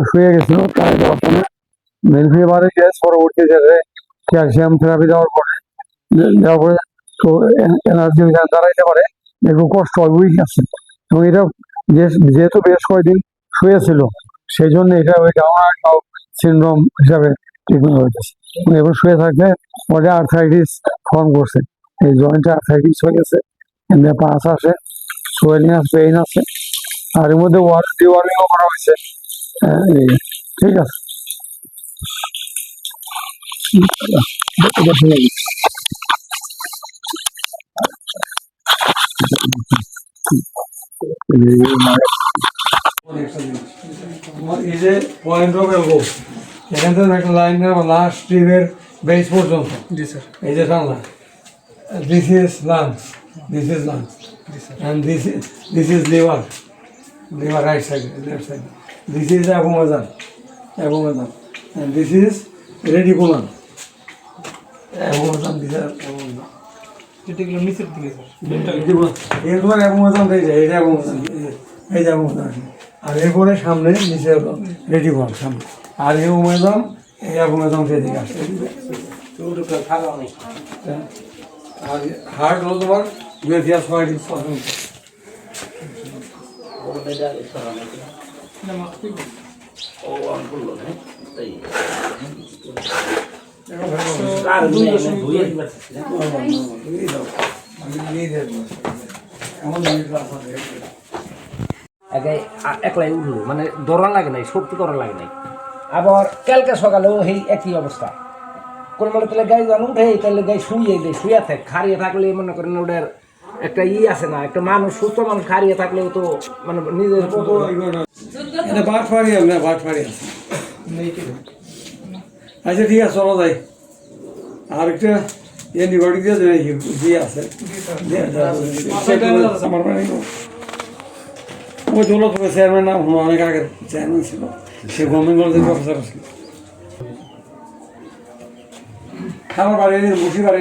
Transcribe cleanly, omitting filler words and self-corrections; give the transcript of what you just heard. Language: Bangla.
শুয়ে গেছিল, তাই বর্তমানে মেলফিবারে গ্যাস পরবর্তীতে ক্যালসিয়াম থেরাপি দেওয়ার পরে তো এনার্জি দাঁড়াইতে পারে, একটু কষ্ট হয়, উইক আছে। এবং এটা যেহেতু বেশ কয়েকদিন শুয়েছিল, সেই জন্য এটা ওই ডাউন সিনড্রোম হিসাবে ট্রিটমেন্ট হইতেছে। এবং শুয়ে থাকলে পরে আর্থাইটিস ফর্ম করছে, এই জয়েন্টে আর্থাইটিস হয়ে গেছে, পাস আসে, সোয়েলিং আছে, পেইন আছে, আর এর মধ্যে ডিওয়ার্মিংও করা হয়েছে। ঠিক আছে, এই যে পয়েন্ট অফ এলবো, এখান থেকে একটা লাইন লাস্ট ট্রিপের বেস পর্যন্ত, এই যে টানলা, this is lungs, this is lungs, and this is liver right side, left side. This is abdomen, and this is reticulum. Abdomen, this is abdomen. এগুলো নিচের দিকে স্যার। এরপর abdomen হয়ে যায়, এটা abdomen, এই যে abdomen, আর এরপরে সামনে নিচে রেটিকুলাম সামনে, আর এই abdomen, এই abdomen এদিকে আসে। আর হার্ট হলো তোমার ইউএফিয়াস হোয়াইট ইজ একলাই উঠলো, মানে দৌড়া লাগে নাই, শক্তি করা লাগে নাই। আবার কালকে সকালেও সেই একই অবস্থা, কোন মানে তাহলে গাই জানো উঠে, তাহলে গাই শুয়ে থাকে, খাড়িয়ে থাকলে মনে করেন ওটার একটা আছে না, একটা মানুষ, সুস্থ মানুষ খাড়িয়ে থাকলেও তো মানে নিজের বাট ফাড়ি না, বাট ফাড়ি আছে। আচ্ছা ঠিক আছে, চলো যাই। আর একটা অ্যান্টিবায়োটিক দিয়ে আছে আমার মানে ওই দৌলত চেয়ারম্যান নাম অনেক আগের চেয়ারম্যান ছিল, সে গভর্নমেন্ট কলেজের প্রফেসর ছিল। আমার বাড়ি মুর্শিদাবাড়ি।